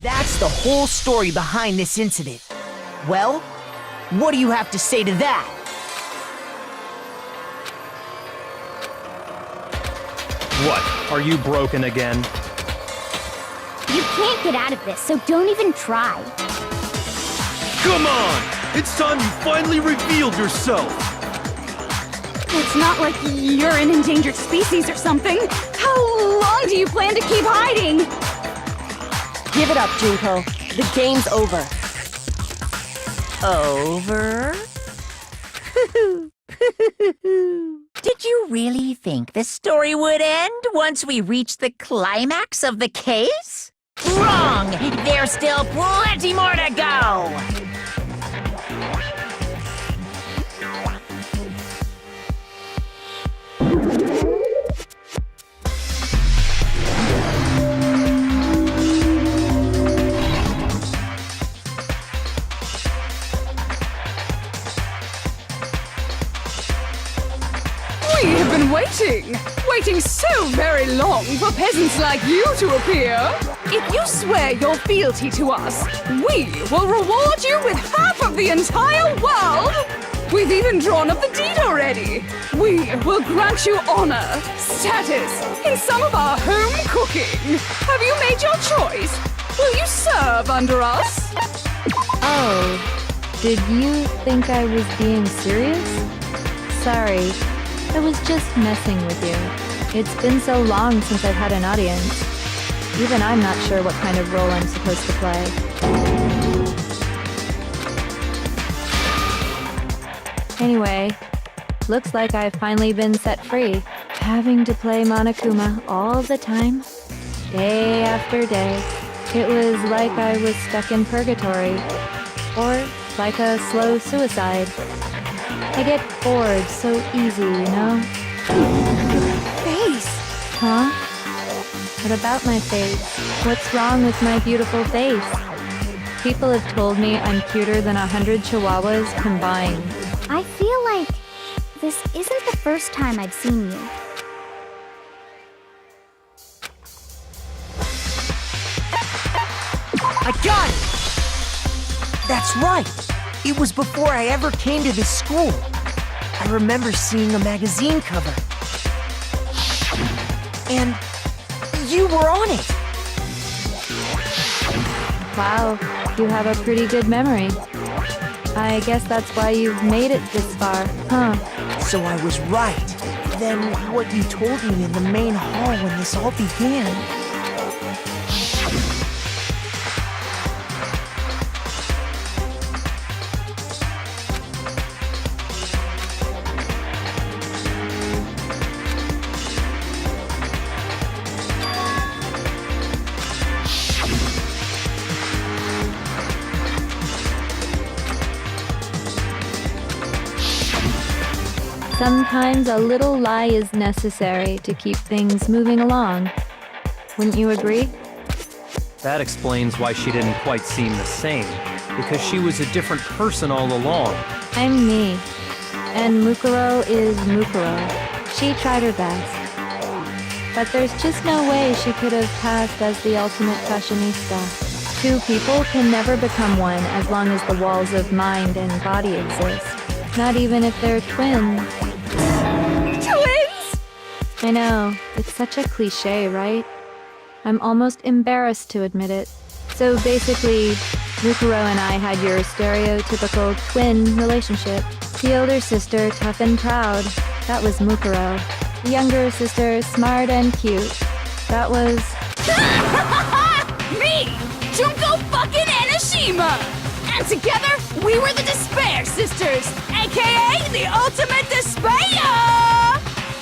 That's the whole story behind this incident. Well, what do you have to say to that? What? Are you broken again? You can't get out of this, so don't even try. Come on! It's time you finally revealed yourself! It's not like you're an endangered species or something. How long do you plan to keep hiding? Give it up, Junko. The game's over. Over? Did you really think the story would end once we reached the climax of the case? Wrong! There's still plenty more to go! We have been waiting so very long for peasants like you to appear. If you swear your fealty to us, we will reward you with half of the entire world. We've even drawn up the deed already. We will grant you honor, status, in some of our home cooking. Have you made your choice? Will you serve under us? Oh, did you think I was being serious? Sorry, I was just messing with you. It's been so long since I've had an audience. Even I'm not sure what kind of role I'm supposed to play. Anyway, looks like I've finally been set free. Having to play Monokuma all the time, day after day. It was like I was stuck in purgatory. Or like a slow suicide. I get bored so easy, you know? Face! Huh? What about my face? What's wrong with my beautiful face? People have told me I'm cuter than 100 chihuahuas combined. I feel like this isn't the first time I've seen you. I got it! That's right! It was before I ever came to this school. I remember seeing a magazine cover. And you were on it! Wow, you have a pretty good memory. I guess that's why you've made it this far, huh? So I was right. Then what you told me in the main hall when this all began... Sometimes a little lie is necessary to keep things moving along. Wouldn't you agree? That explains why she didn't quite seem the same, because she was a different person all along. I'm me. And Mukuro is Mukuro. She tried her best. But there's just no way she could have passed as the ultimate fashionista. Two people can never become one as long as the walls of mind and body exist. Not even if they're twins. Twins! I know, it's such a cliche, right? I'm almost embarrassed to admit it. So basically, Mukuro and I had your stereotypical twin relationship. The older sister, tough and proud. That was Mukuro. The younger sister, smart and cute. That was... Me! Junko fucking Enoshima! And together, we were the Despair Sisters, aka the Ultimate Despair!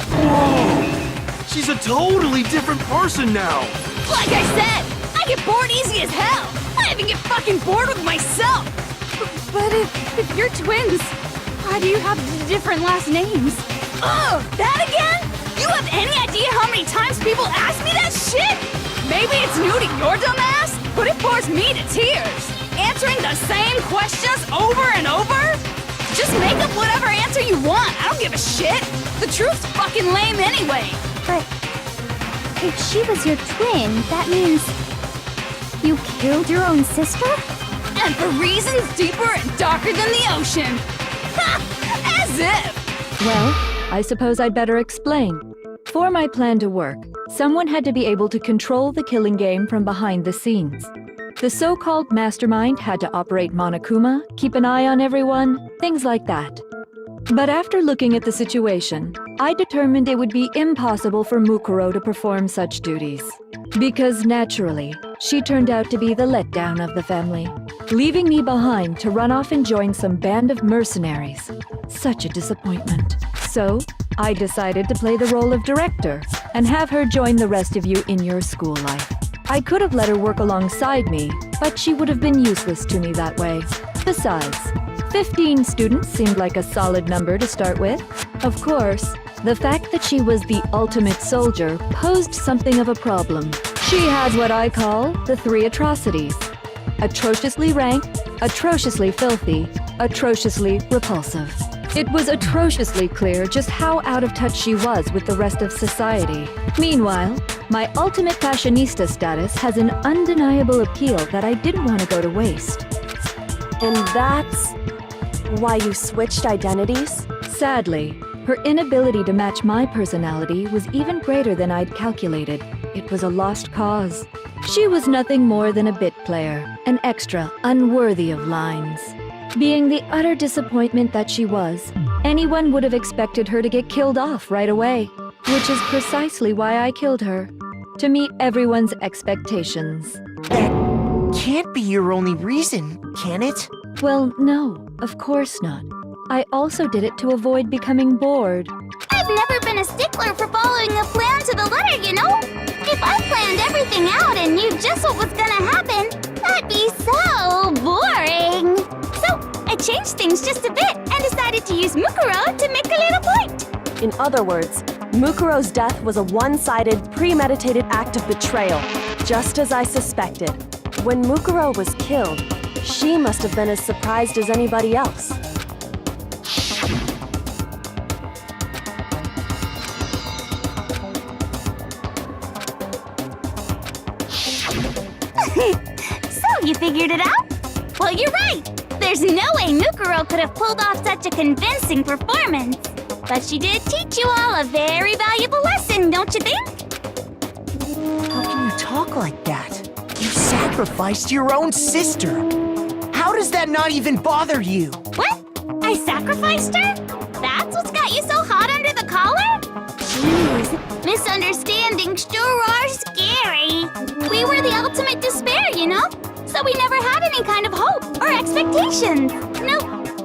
Whoa! She's a totally different person now! Like I said, I get bored easy as hell! I even get fucking bored with myself! But if you're twins, why do you have different last names? Oh, that again? You have any idea how many times people ask me that shit? Maybe it's new to your dumb ass, but it bores me to tears. Answering the same questions over and over? Just make up whatever answer you want. I don't give a shit. The truth's fucking lame anyway. But if she was your twin, that means You killed your own sister? And for reasons deeper and darker than the ocean. Ha! As if! Well, I suppose I'd better explain. For my plan to work, someone had to be able to control the killing game from behind the scenes. The so-called mastermind had to operate Monokuma, keep an eye on everyone, things like that. But after looking at the situation, I determined it would be impossible for Mukuro to perform such duties. Because naturally, she turned out to be the letdown of the family, leaving me behind to run off and join some band of mercenaries. Such a disappointment. So, I decided to play the role of director and have her join the rest of you in your school life. I could have let her work alongside me, but she would have been useless to me that way. Besides, 15 students seemed like a solid number to start with. Of course, the fact that she was the ultimate soldier posed something of a problem. She had what I call the 3 atrocities. Atrociously rank, atrociously filthy, atrociously repulsive. It was atrociously clear just how out of touch she was with the rest of society. Meanwhile, my ultimate fashionista status has an undeniable appeal that I didn't want to go to waste. And that's why you switched identities? Sadly, her inability to match my personality was even greater than I'd calculated. It was a lost cause. She was nothing more than a bit player, an extra unworthy of lines. Being the utter disappointment that she was, anyone would have expected her to get killed off right away, which is precisely why I killed her, to meet everyone's expectations. That can't be your only reason, can it? Well, no, of course not. I also did it to avoid becoming bored. I've never been a stickler for following a plan to the letter, you know? If I planned everything out and knew just what was gonna happen, that'd be so boring. So, I changed things just a bit and decided to use Mukuro to make a little point. In other words, Mukuro's death was a one-sided, premeditated act of betrayal, just as I suspected. When Mukuro was killed, she must have been as surprised as anybody else. So, you figured it out? Well, you're right. There's no way Mukuro could have pulled off such a convincing performance. But she did teach you all a very valuable lesson, don't you think? How can you talk like that? You sacrificed your own sister. How does that not even bother you? What? I sacrificed her? That's what's got you so hot under the collar? Jeez, misunderstandings sure are scary. We were the ultimate despair, you know? So we never had any kind of hope or expectations. Nope,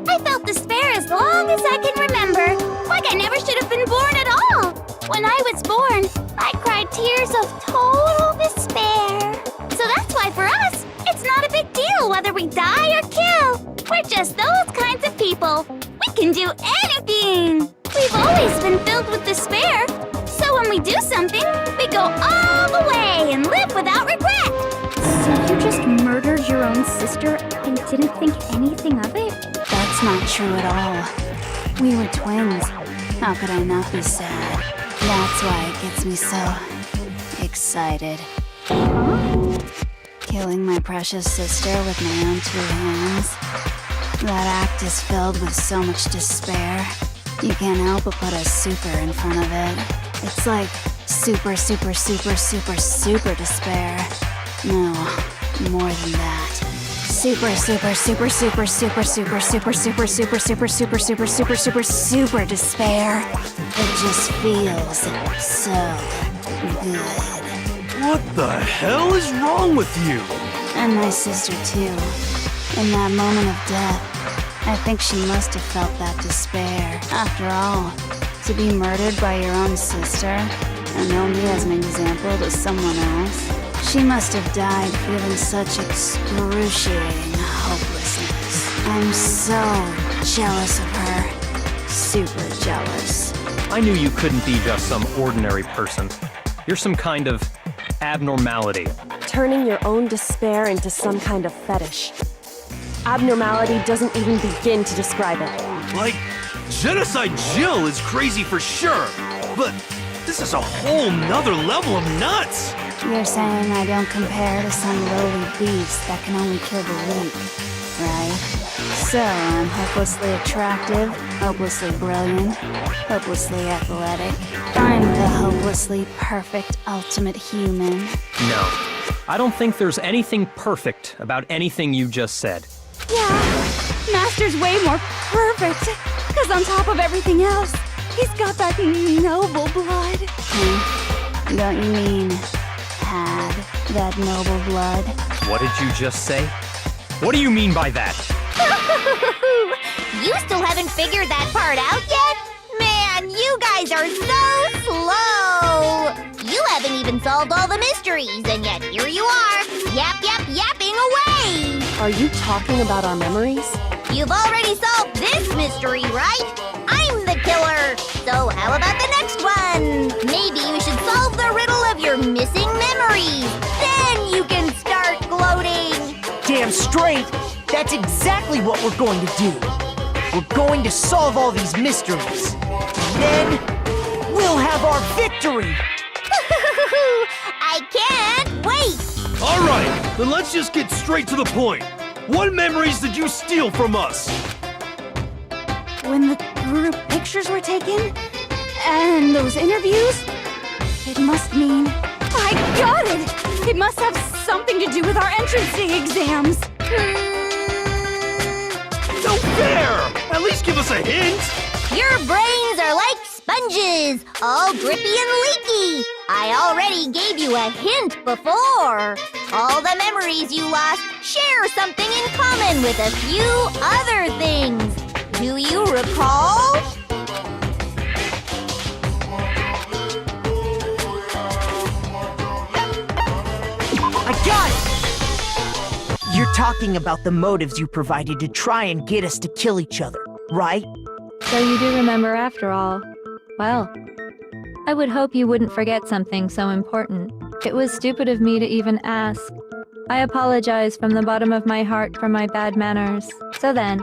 I felt despair as long as I can remember. Like I never should have been born at all. When I was born, I cried tears of total despair. So that's why for us, it's not a big deal whether we die or kill. We're just those kinds of people. We can do anything. We've always been filled with despair. So when we do something, we go all the way and live without regret. So you just murdered your own sister and didn't think anything of it? That's not true at all. We were twins. How could I not be sad? That's why it gets me so excited. Killing my precious sister with my own 2 hands. That act is filled with so much despair. You can't help but put a super in front of it. It's like super, super, super, super, super despair. No, more than that. Super, super, super, super, super, super, super, super, super, super, super, super, super, super, super despair. It just feels so good. What the hell is wrong with you? And my sister too. In that moment of death, I think she must have felt that despair. After all, to be murdered by your own sister, and only as an example to someone else, she must have died feeling such excruciating hopelessness. I'm so jealous of her. Super jealous. I knew you couldn't be just some ordinary person. You're some kind of abnormality. Turning your own despair into some kind of fetish. Abnormality doesn't even begin to describe it. Like, Genocide Jill is crazy for sure, but this is a whole nother level of nuts. You're saying I don't compare to some lowly beast that can only kill the weak, right? So I'm hopelessly attractive, hopelessly brilliant, hopelessly athletic. I'm the hopelessly perfect ultimate human. No. I don't think there's anything perfect about anything you just said. Yeah, Master's way more perfect. Because on top of everything else, he's got that noble blood. Don't you mean had that noble blood? What did you just say? What do you mean by that? You still haven't figured that part out yet? Man, you guys are so slow! You haven't even solved all the mysteries, and yet here you are, yapping away! Are you talking about our memories? You've already solved this mystery, right? I'm the killer! So how about the next one? Maybe you should solve the riddle of your missing memories. Then you can start gloating! Damn straight! That's exactly what we're going to do. We're going to solve all these mysteries. And then we'll have our victory! I can't wait! All right, then let's just get straight to the point. What memories did you steal from us? When the group pictures were taken, and those interviews, it must mean... I got it! It must have something to do with our entrancing exams. No fair! At least give us a hint! Your brains are like sponges, all drippy and leaky. I already gave you a hint before. All the memories you lost share something in common with a few other things. Do you recall? I got it! You're talking about the motives you provided to try and get us to kill each other, right? So you do remember after all. Well, I would hope you wouldn't forget something so important. It was stupid of me to even ask. I apologize from the bottom of my heart for my bad manners. So then,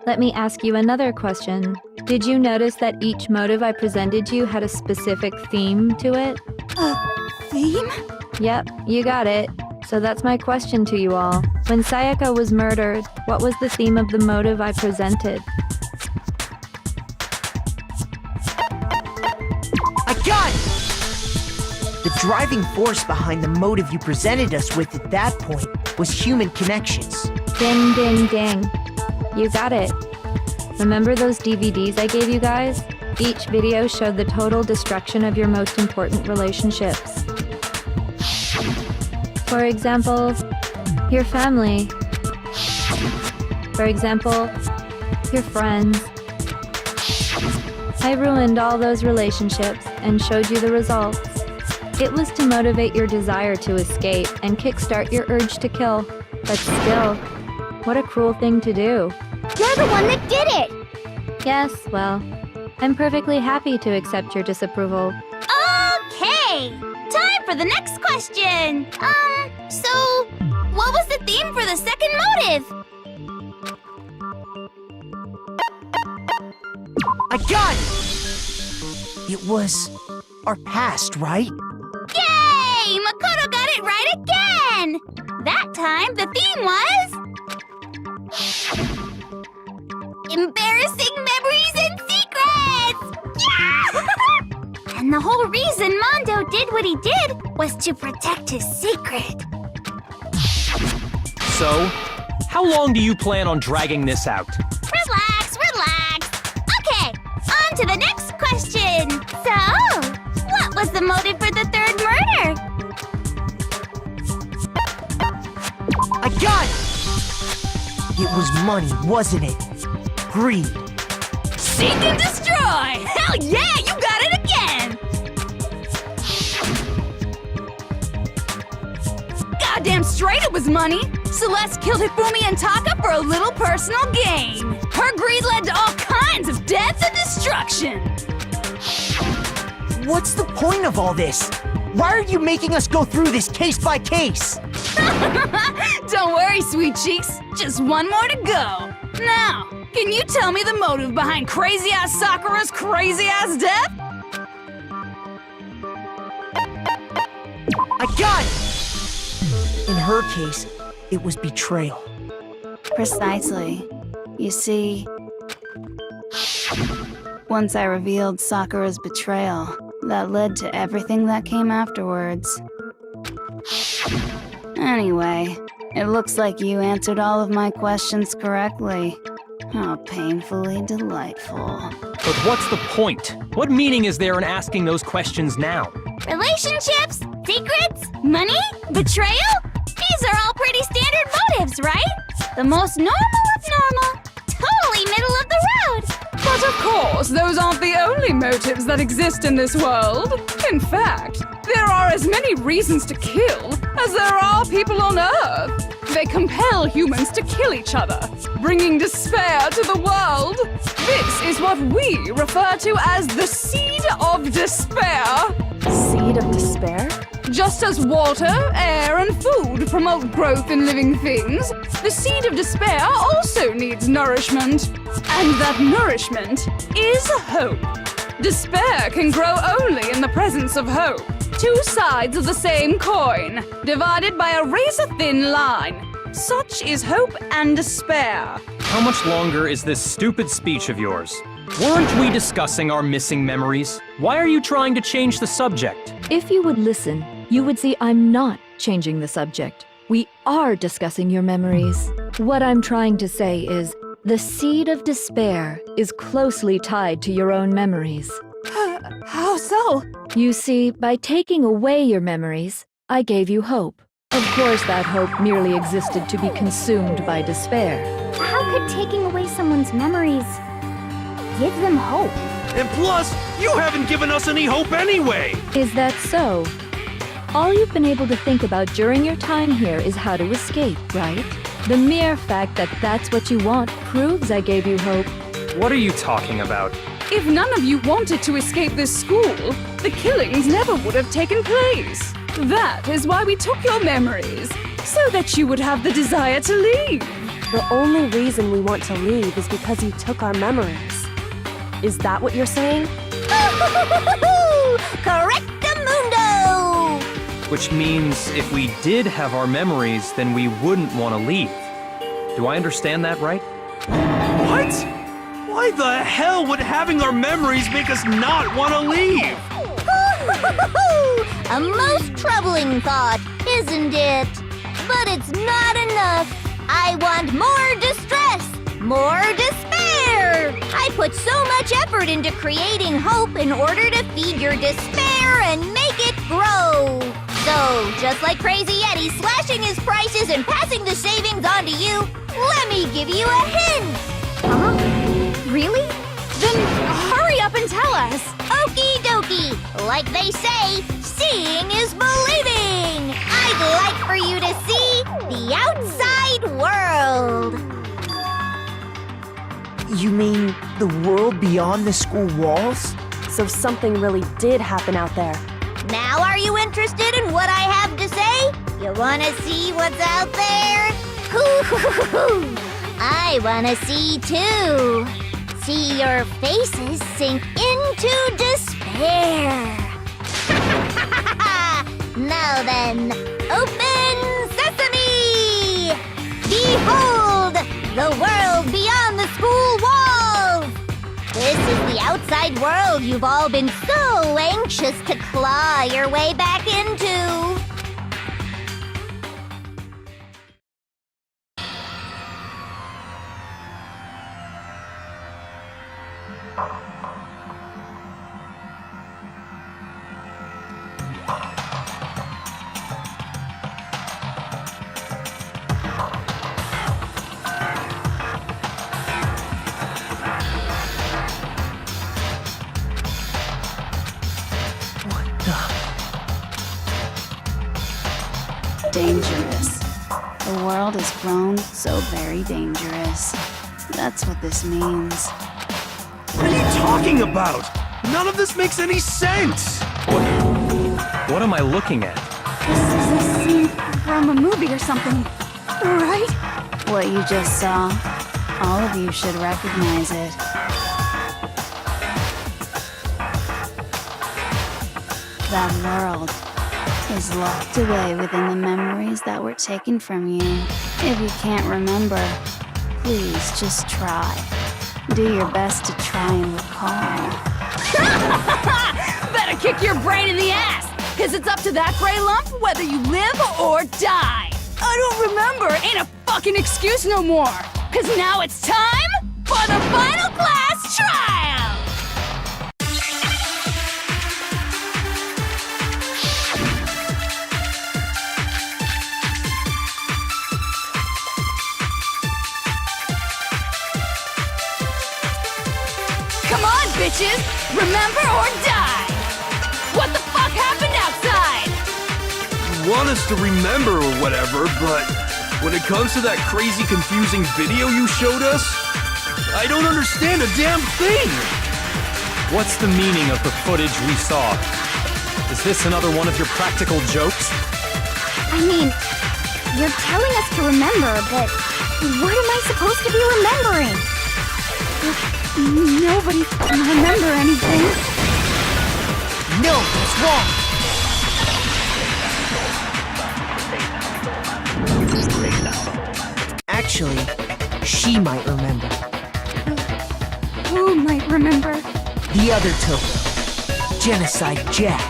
let me ask you another question. Did you notice that each motive I presented you had a specific theme to it? Theme? Yep, you got it. So that's my question to you all. When Sayaka was murdered, what was the theme of the motive I presented? I got it! The driving force behind the motive you presented us with at that point was human connections. Ding, ding, ding. You got it. Remember those DVDs I gave you guys? Each video showed the total destruction of your most important relationships. For example, your family. For example, your friends. I ruined all those relationships and showed you the results. It was to motivate your desire to escape and kickstart your urge to kill. But still, what a cruel thing to do. You're the one that did it! Yes, well, I'm perfectly happy to accept your disapproval. Okay! Time for the next question! So, what was the theme for the second motive? I got it! It was our past, right? Yay! Makoto got it right again! That time, the theme was... embarrassing memories and secrets! Yeah! And the whole reason Mondo did what he did was to protect his secret. So, how long do you plan on dragging this out? Relax, relax. Okay, on to the next question. So, what was the motive for the third murder? I got it! It was money, wasn't it? Greed. Seek and destroy! Hell yeah, you got it again! Goddamn straight it was money! Celeste killed Hifumi and Taka for a little personal gain. Her greed led to all kinds of death and destruction. What's the point of all this? Why are you making us go through this case by case? Don't worry, sweet cheeks. Just one more to go. Now, can you tell me the motive behind crazy-ass Sakura's crazy-ass death? I gun! In her case, it was betrayal. Precisely. You see, once I revealed Sakura's betrayal, that led to everything that came afterwards. Anyway, it looks like you answered all of my questions correctly. How painfully delightful. But what's the point? What meaning is there in asking those questions now? Relationships? Secrets? Money? Betrayal? These are all pretty standard motives, right? The most normal of normal. Totally middle of the road. But of course, those aren't the only motives that exist in this world. In fact, there are as many reasons to kill as there are people on Earth. They compel humans to kill each other, bringing despair to the world. This is what we refer to as the seed of despair. Seed of despair? Just as water, air, and food promote growth in living things, the seed of despair also needs nourishment. And that nourishment is hope. Despair can grow only in the presence of hope. Two sides of the same coin, divided by a razor-thin line. Such is hope and despair. How much longer is this stupid speech of yours? Weren't we discussing our missing memories? Why are you trying to change the subject? If you would listen, you would see I'm not changing the subject. We are discussing your memories. What I'm trying to say is, the seed of despair is closely tied to your own memories. How so? You see, by taking away your memories, I gave you hope. Of course, that hope merely existed to be consumed by despair. How could taking away someone's memories give them hope? And plus, you haven't given us any hope anyway! Is that so? All you've been able to think about during your time here is how to escape, right? The mere fact that that's what you want proves I gave you hope. What are you talking about? If none of you wanted to escape this school, the killings never would have taken place. That is why we took your memories, so that you would have the desire to leave. The only reason we want to leave is because you took our memories. Is that what you're saying? Correctamundo! Which means if we did have our memories, then we wouldn't want to leave. Do I understand that right? What? Why the hell would having our memories make us not want to leave? A most troubling thought, isn't it? But it's not enough. I want more distress, more despair. I put so much effort into creating hope in order to feed your despair and make it grow. So, just like Crazy Eddie slashing his prices and passing the savings on to you, let me give you a hint. Huh? Really? Then hurry up and tell us. Okie dokie. Like they say, seeing is believing. I'd like for you to see the outside world. You mean the world beyond the school walls? So something really did happen out there. Now are you interested in what I have to say? You wanna see what's out there? Hoo-hoo-hoo-hoo. I wanna see too. See your faces sink into despair. Now then, open sesame! Behold, the world beyond the school walls! This is the outside world you've all been so anxious to claw your way back into. Dangerous. The world has grown so very dangerous. That's what this means. What are you talking about? None of this makes any sense! What am I looking at? This is a scene from a movie or something, right? What you just saw, all of you should recognize it. That world, is locked away within the memories that were taken from you. If you can't remember, please just try. Do your best to try and recall. Better kick your brain in the ass, because it's up to that gray lump whether you live or die. I don't remember ain't a fucking excuse no more, because now it's time for the final class trial! Come on, bitches! Remember or die! What the fuck happened outside? You want us to remember or whatever, but when it comes to that crazy, confusing video you showed us, I don't understand a damn thing! What's the meaning of the footage we saw? Is this another one of your practical jokes? I mean, you're telling us to remember, but what am I supposed to be remembering? Nobody can remember anything. No, that's wrong. Actually, she might remember. Who might remember? The other Toko, Genocide Jack.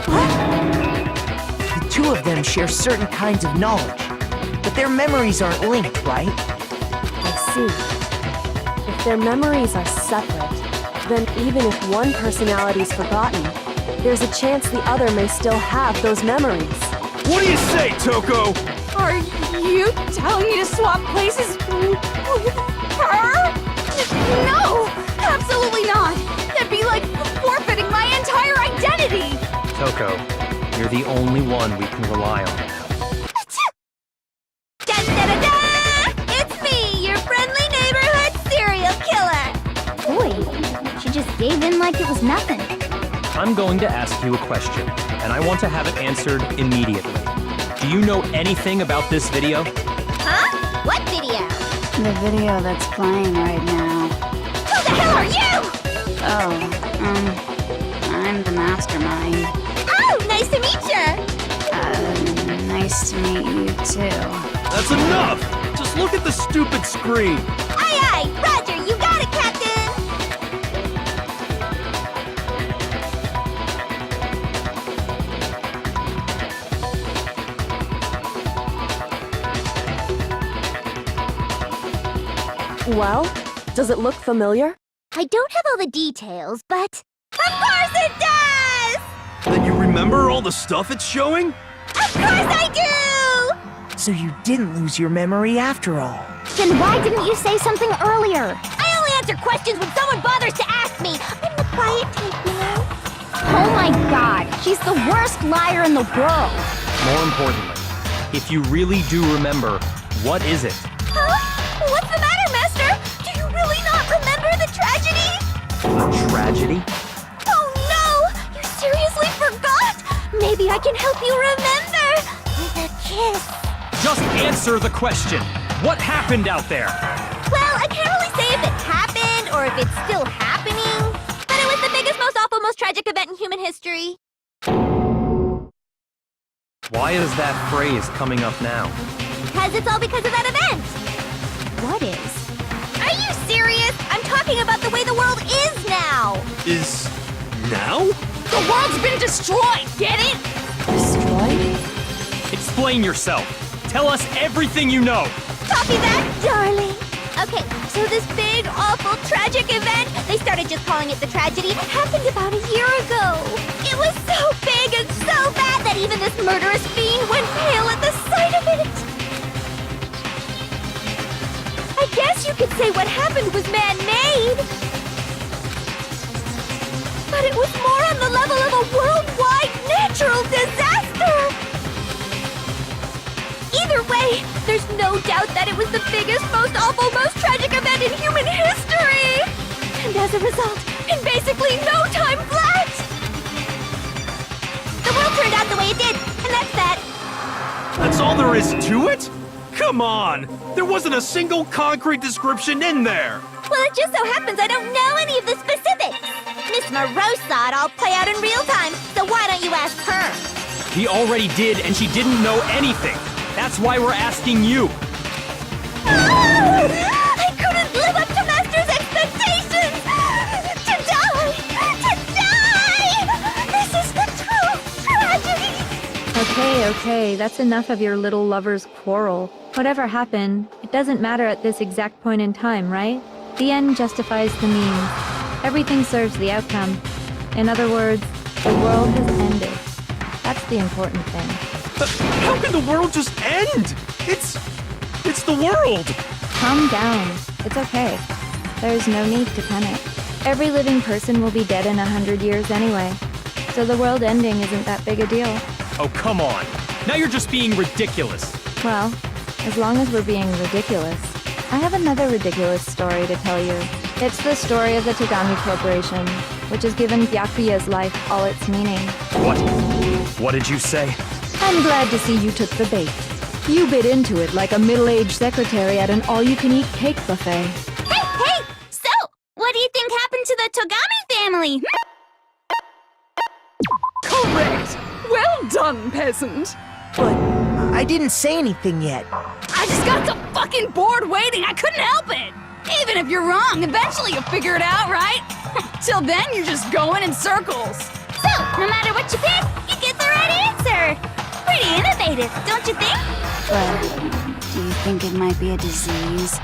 The two of them share certain kinds of knowledge, but their memories aren't linked, right? I see. If their memories are separate, then even if one personality's forgotten, there's a chance the other may still have those memories. What do you say, Toko? Are you telling me to swap places with her? No! Absolutely not! That'd be like forfeiting my entire identity! Toko, you're the only one we can rely on. Da-da-da-da! It's me, your friendly neighborhood serial killer! Boy, she just gave in like it was nothing. I'm going to ask you a question, and I want to have it answered immediately. Do you know anything about this video? Huh? What video? The video that's playing right now. Who the hell are you? I'm the mastermind. Oh, nice to meet you! Nice to meet you too. That's enough! Just look at the stupid screen! Aye, aye! Roger, you got it, Captain! Well, does it look familiar? I don't have all the details, but... Of course it does! Then you remember all the stuff it's showing? Of course I do! So you didn't lose your memory after all. Then why didn't you say something earlier? I only answer questions when someone bothers to ask me. I'm the quiet type, you know? Oh my god, she's the worst liar in the world. More importantly, if you really do remember, what is it? Huh? What's the matter, Master? Do you really not remember the tragedy? A tragedy? Oh no! You seriously forgot? Maybe I can help you remember with a kiss. Just answer the question. What happened out there? Well, I can't really say if it happened or if it's still happening, but it was the biggest, most awful, most tragic event in human history. Why is that phrase coming up now? Because it's all because of that event. What is? Are you serious? I'm talking about the way the world is now. Is... now? The world's been destroyed, get it? Destroyed? Explain yourself. Tell us everything you know. Copy that, darling. Okay, so this big, awful, tragic event, they started just calling it the tragedy, happened about a year ago. It was so big and so bad that even this murderous fiend went pale at the sight of it. I guess you could say what happened was man-made. But it was more on the level of a worldwide natural disaster. Either way, there's no doubt that it was the biggest, most awful, most tragic event in human history! And as a result, in basically no time flat! The world turned out the way it did, and that's that. That's all there is to it? Come on! There wasn't a single concrete description in there! Well, it just so happens I don't know any of the specifics. Miss Moreau saw it all play out in real time, so why don't you ask her? He already did, and she didn't know anything. That's why we're asking you. I couldn't live up to Master's expectations! To die! This is the true tragedy! Okay, that's enough of your little lover's quarrel. Whatever happened, it doesn't matter at this exact point in time, right? The end justifies the means. Everything serves the outcome. In other words, the world has ended. That's the important thing. How can the world just end? It's the world! Calm down. It's okay. There's no need to panic. Every living person will be dead in 100 years anyway. So the world ending isn't that big a deal. Oh, come on. Now you're just being ridiculous. Well, as long as we're being ridiculous, I have another ridiculous story to tell you. It's the story of the Tagami Corporation, which has given Byakuya's life all its meaning. What? What did you say? I'm glad to see you took the bait. You bit into it like a middle-aged secretary at an all-you-can-eat cake buffet. Hey! So, what do you think happened to the Togami family? Correct! Well done, peasant! But I didn't say anything yet. I just got so fucking bored waiting, I couldn't help it! Even if you're wrong, eventually you'll figure it out, right? Till then, you're just going in circles. So, no matter what you pick, you get the right answer! Pretty innovative, don't you think? But do you think it might be a disease?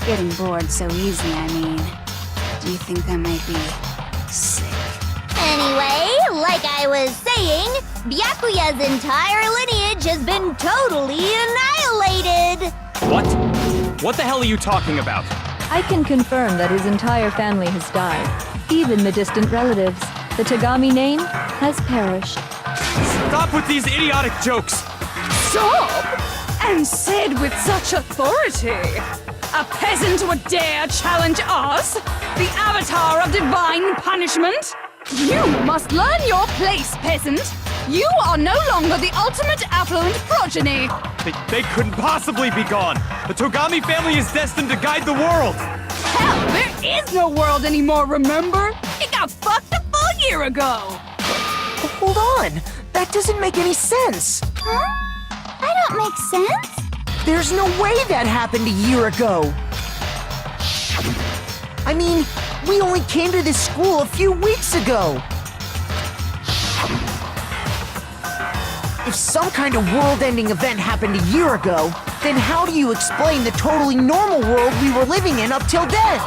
Getting bored so easy, I mean. Do you think I might be sick? Anyway, like I was saying, Byakuya's entire lineage has been totally annihilated! What? What the hell are you talking about? I can confirm that his entire family has died. Even the distant relatives. The Tagami name has perished. Stop with these idiotic jokes! Stop! And said with such authority! A peasant would dare challenge us? The avatar of divine punishment? You must learn your place, peasant! You are no longer the ultimate affluent progeny! They couldn't possibly be gone! The Togami family is destined to guide the world! Hell, there is no world anymore, remember? It got fucked a full year ago! Hold on! That doesn't make any sense! Huh? I don't make sense? There's no way that happened a year ago! I mean, we only came to this school a few weeks ago! If some kind of world-ending event happened a year ago, then how do you explain the totally normal world we were living in up till then?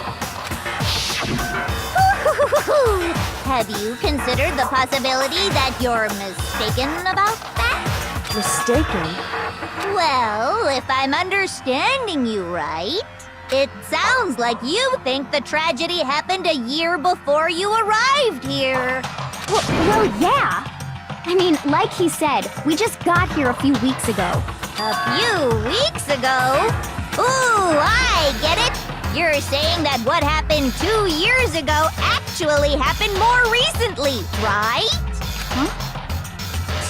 Have you considered the possibility that you're mistaken about that? Mistaken? Well, if I'm understanding you right, it sounds like you think the tragedy happened a year before you arrived here. Well, yeah. I mean, like he said, we just got here a few weeks ago. A few weeks ago? Ooh, I get it! You're saying that what happened 2 years ago actually happened more recently, right? Huh?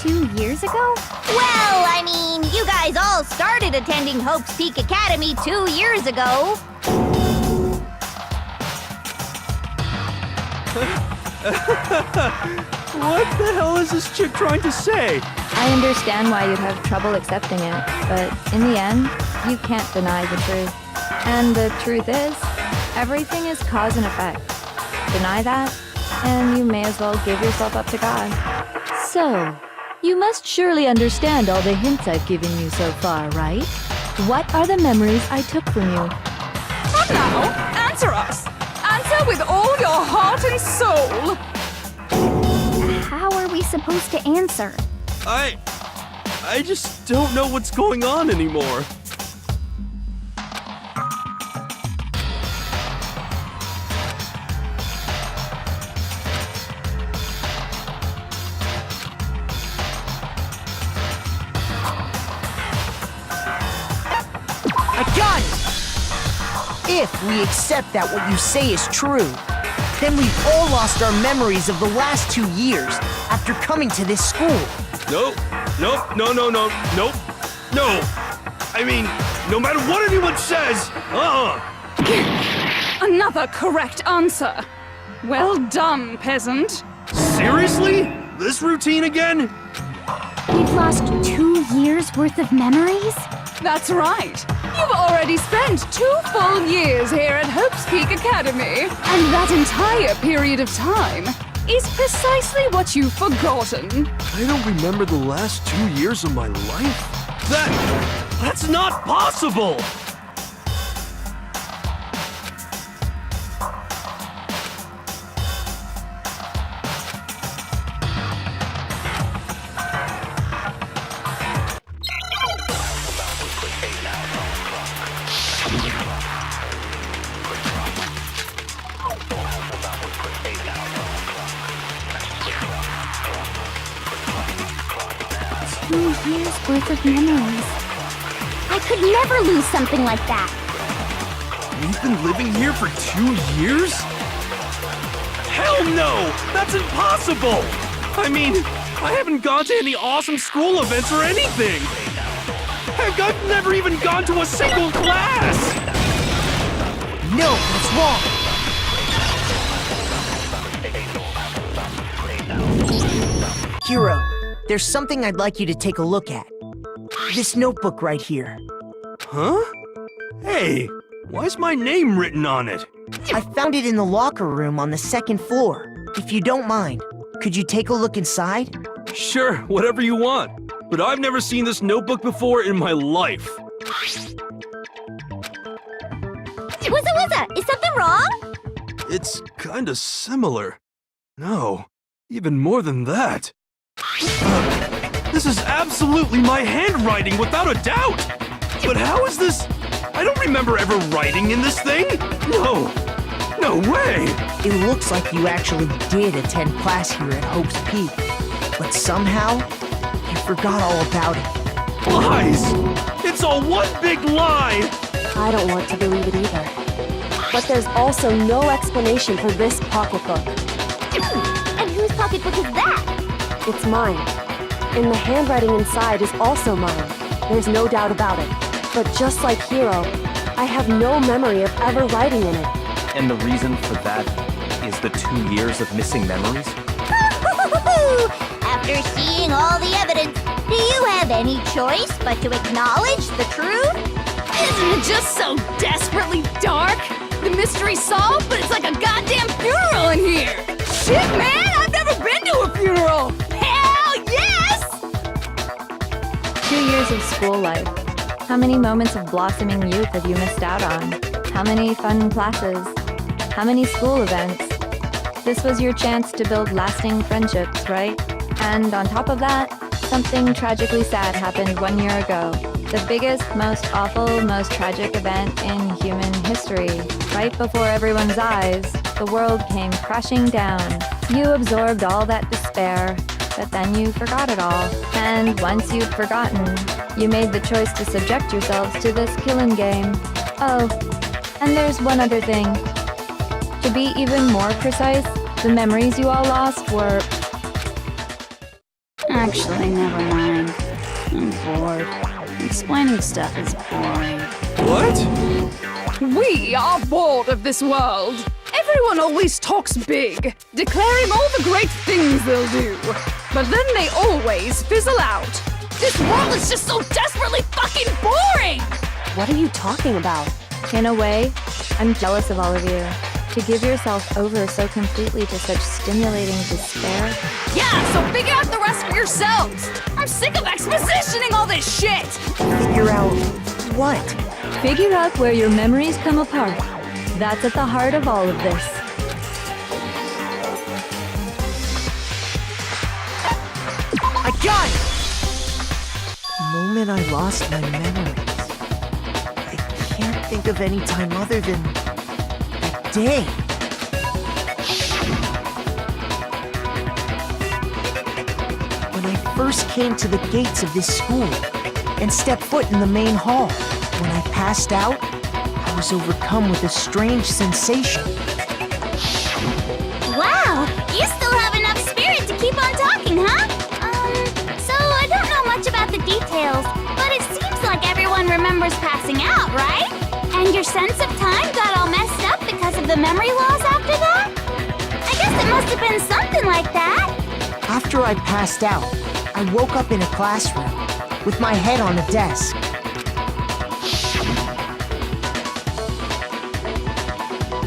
2 years ago? Well, I mean, you guys all started attending Hope's Peak Academy 2 years ago. What the hell is this chick trying to say? I understand why you'd have trouble accepting it, but in the end, you can't deny the truth. And the truth is, everything is cause and effect. Deny that, and you may as well give yourself up to God. So, you must surely understand all the hints I've given you so far, right? What are the memories I took from you? Come now, answer us! Answer with all your heart and soul! How are we supposed to answer? I just don't know what's going on anymore. I got it! If we accept that what you say is true, then we've all lost our memories of the last 2 years after coming to this school. Nope. No. I mean, no matter what anyone says, Another correct answer. Well done, peasant. Seriously? This routine again? lost 2 years worth of memories? That's right. You've already spent 2 full years here at Hope's Peak Academy, and that entire period of time is precisely what you've forgotten. I don't remember the last 2 years of my life. That's not possible! Years worth of memories. I could never lose something like that. We've been living here for 2 years? Hell no! That's impossible! I mean, I haven't gone to any awesome school events or anything! Heck, I've never even gone to a single class! No, that's wrong! Hero, there's something I'd like you to take a look at. This notebook right here. Huh? Hey, why's my name written on it? I found it in the locker room on the 2nd floor. If you don't mind, could you take a look inside? Sure, whatever you want. But I've never seen this notebook before in my life. Wuzza, is something wrong? It's kinda similar. No, even more than that. This is absolutely my handwriting, without a doubt! But how is this? I don't remember ever writing in this thing! No way! It looks like you actually did attend class here at Hope's Peak. But somehow, you forgot all about it. Lies! It's all one big lie! I don't want to believe it either. But there's also no explanation for this pocketbook. And whose pocketbook is that? It's mine. And the handwriting inside is also mine. There's no doubt about it. But just like Hero, I have no memory of ever writing in it. And the reason for that is the 2 years of missing memories? After seeing all the evidence, do you have any choice but to acknowledge the truth? Isn't it just so desperately dark? The mystery's solved, but it's like a goddamn funeral in here! Shit, man! I've never been to a funeral! Hell yes! 2 years of school life. How many moments of blossoming youth have you missed out on? How many fun classes? How many school events? This was your chance to build lasting friendships, right? And on top of that, something tragically sad happened 1 year ago. The biggest, most awful, most tragic event in human history. Right before everyone's eyes, the world came crashing down. You absorbed all that despair, but then you forgot it all. And once you'd forgotten, you made the choice to subject yourselves to this killing game. Oh, and there's one other thing. To be even more precise, the memories you all lost were... Actually, never mind. I'm bored. Explaining stuff is boring. What? We are bored of this world. Everyone always talks big, declaring all the great things they'll do. But then they always fizzle out. This world is just so desperately fucking boring! What are you talking about? In a way, I'm jealous of all of you. To give yourself over so completely to such stimulating despair. Yeah, so figure out the rest for yourselves! I'm sick of expositioning all this shit! Figure out what? Figure out where your memories come apart. That's at the heart of all of this. I got it! The moment I lost my memories. I can't think of any time other than that day. When I first came to the gates of this school and stepped foot in the main hall, when I passed out, I was overcome with a strange sensation. Wow, you still have enough spirit to keep on talking, huh? So I don't know much about the details, but it seems like everyone remembers passing out, right? And your sense of time got all messed up because of the memory loss after that? I guess it must have been something like that. After I passed out, I woke up in a classroom, with my head on a desk.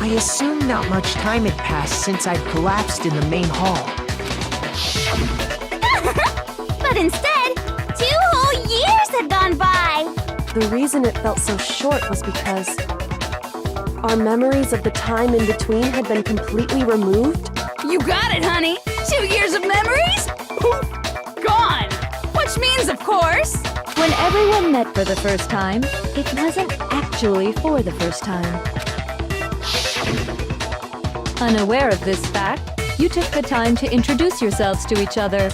I assumed not much time had passed since I'd collapsed in the main hall. But instead, 2 whole years had gone by! The reason it felt so short was because our memories of the time in between had been completely removed. You got it, honey! 2 years of memories? Poof! Gone! Which means, of course... When everyone met for the first time, it wasn't actually for the first time. Unaware of this fact, you took the time to introduce yourselves to each other,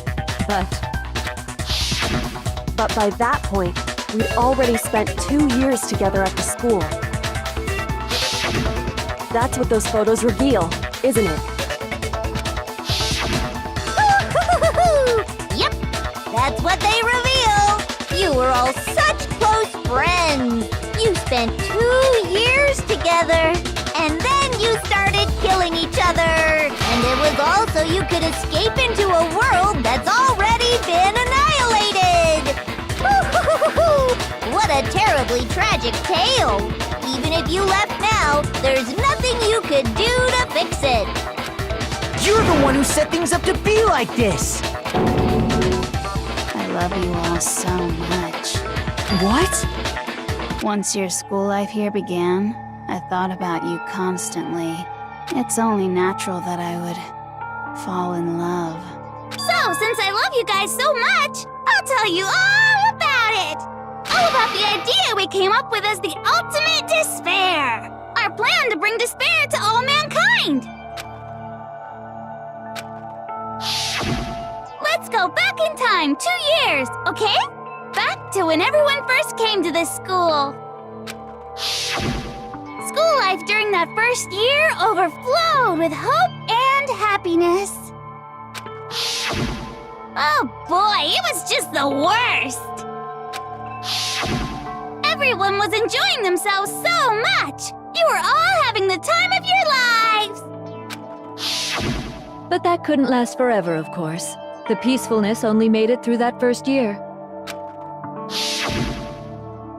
But by that point, we'd already spent 2 years together at the school. That's what those photos reveal, isn't it? Yep, that's what they reveal. You were all such close friends. You spent 2 years together, and then you started killing each other. And it was all so you could escape into a world that's already been annihilated. What a terribly tragic tale. Even if you left now, there's nothing you could do to fix it. You're the one who set things up to be like this! I love you all so much. What? Once your school life here began, I thought about you constantly. It's only natural that I would fall in love. So, since I love you guys so much, I'll tell you all about it! All about the idea we came up with as the ultimate despair! Our plan to bring despair to all mankind! Let's go back in time 2 years, okay? Back to when everyone first came to this school. School life during that first year overflowed with hope and happiness. Oh boy, it was just the worst! Everyone was enjoying themselves so much! You were all having the time of your lives! But that couldn't last forever, of course. The peacefulness only made it through that first year.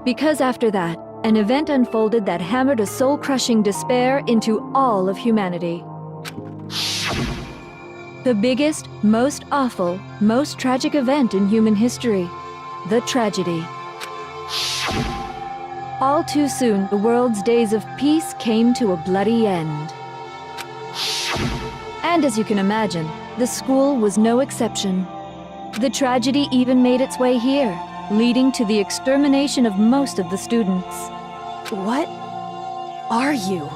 Because after that, an event unfolded that hammered a soul-crushing despair into all of humanity. The biggest, most awful, most tragic event in human history. The tragedy. All too soon, the world's days of peace came to a bloody end. And as you can imagine, the school was no exception. The tragedy even made its way here, leading to the extermination of most of the students. What are you?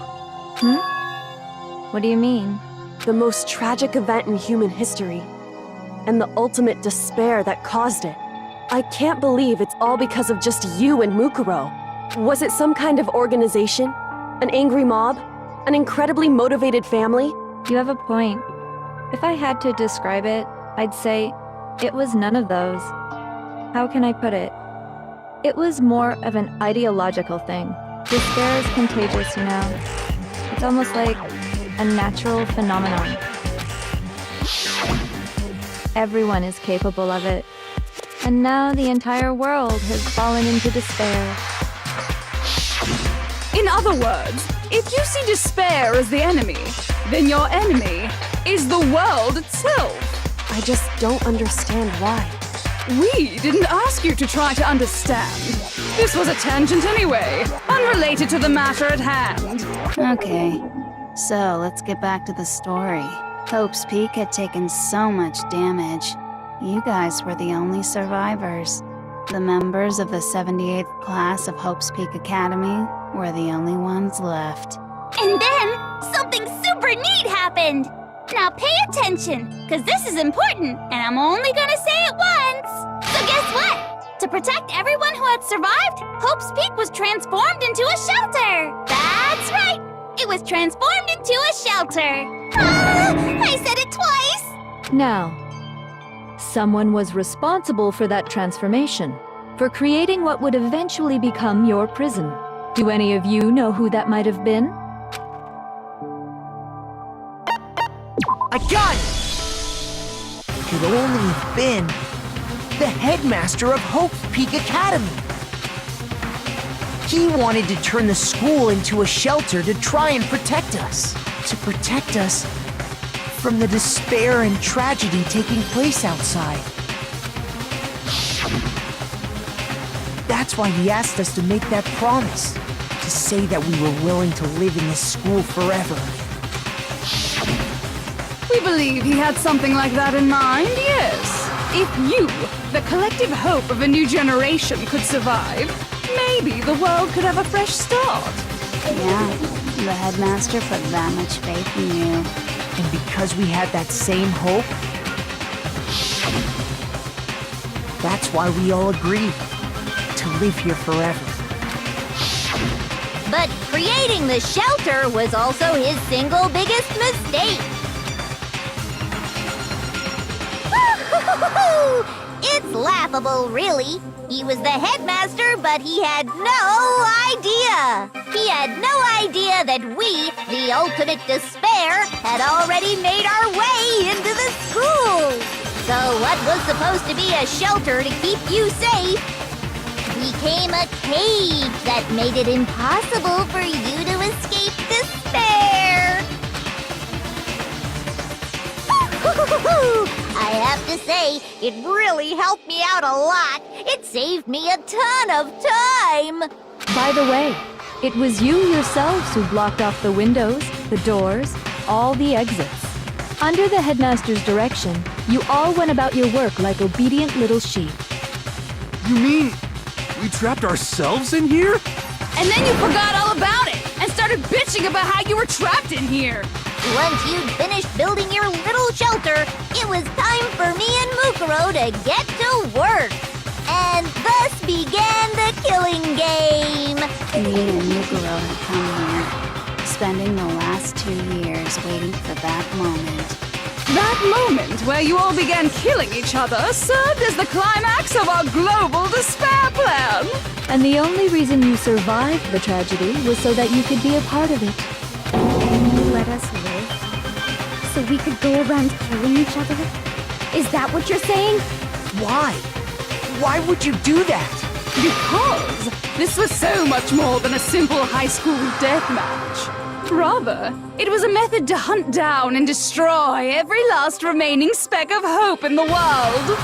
What do you mean? The most tragic event in human history, and the ultimate despair that caused it. I can't believe it's all because of just you and Mukuro. Was it some kind of organization? An angry mob? An incredibly motivated family? You have a point. If I had to describe it, I'd say it was none of those. How can I put it? It was more of an ideological thing. Despair is contagious, you know. It's almost like a natural phenomenon. Everyone is capable of it. And now the entire world has fallen into despair. In other words, if you see despair as the enemy, then your enemy is the world itself. I just don't understand why. We didn't ask you to try to understand. This was a tangent anyway, unrelated to the matter at hand. Okay, so let's get back to the story. Hope's Peak had taken so much damage. You guys were the only survivors. The members of the 78th class of Hope's Peak Academy were the only ones left. And then, something super neat happened! Now pay attention, because this is important, and I'm only gonna say it once! So guess what? To protect everyone who had survived, Hope's Peak was transformed into a shelter! That's right! It was transformed into a shelter! Ah, I said it twice! Now, someone was responsible for that transformation, for creating what would eventually become your prison. Do any of you know who that might have been? I got it! Could only have been the headmaster of Hope Peak Academy. He wanted to turn the school into a shelter to try and protect us. To protect us from the despair and tragedy taking place outside. That's why he asked us to make that promise. To say that we were willing to live in this school forever. We believe he had something like that in mind, yes. If you, the collective hope of a new generation, could survive, maybe the world could have a fresh start. Yeah, the headmaster put that much faith in you. And because we had that same hope, that's why we all agreed to live here forever. But creating the shelter was also his single biggest mistake. It's laughable, really. He was the headmaster, but he had no idea. He had no idea that we, the ultimate despair, had already made our way into the school. So what was supposed to be a shelter to keep you safe became a cage that made it impossible for you to escape despair. I have to say, it really helped me out a lot. It saved me a ton of time. By the way, it was you yourselves who blocked off the windows, the doors, all the exits. Under the headmaster's direction, you all went about your work like obedient little sheep. You mean we trapped ourselves in here? And then you forgot all about it and started bitching about how you were trapped in here. Once you'd finished building your little shelter, it was time for me and Mukuro to get to work. And thus began the killing game. Me and Mukuro had come here, spending the last 2 years waiting for that moment. That moment where you all began killing each other served as the climax of our global despair plan. And the only reason you survived the tragedy was so that you could be a part of it. And you let us live so we could go around killing each other? Is that what you're saying? Why? Why would you do that? Because this was so much more than a simple high school death match. Rather, it was a method to hunt down and destroy every last remaining speck of hope in the world.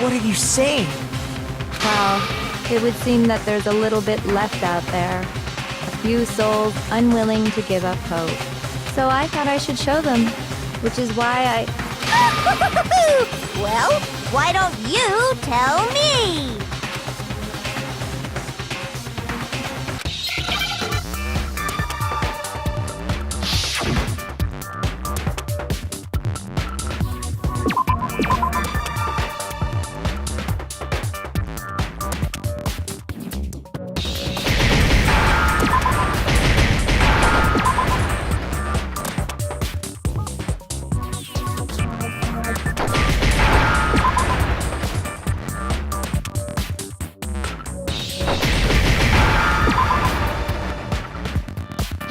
What are you saying? Well, it would seem that there's a little bit left out there. A few souls unwilling to give up hope. So I thought I should show them, which is why Well, why don't you tell me?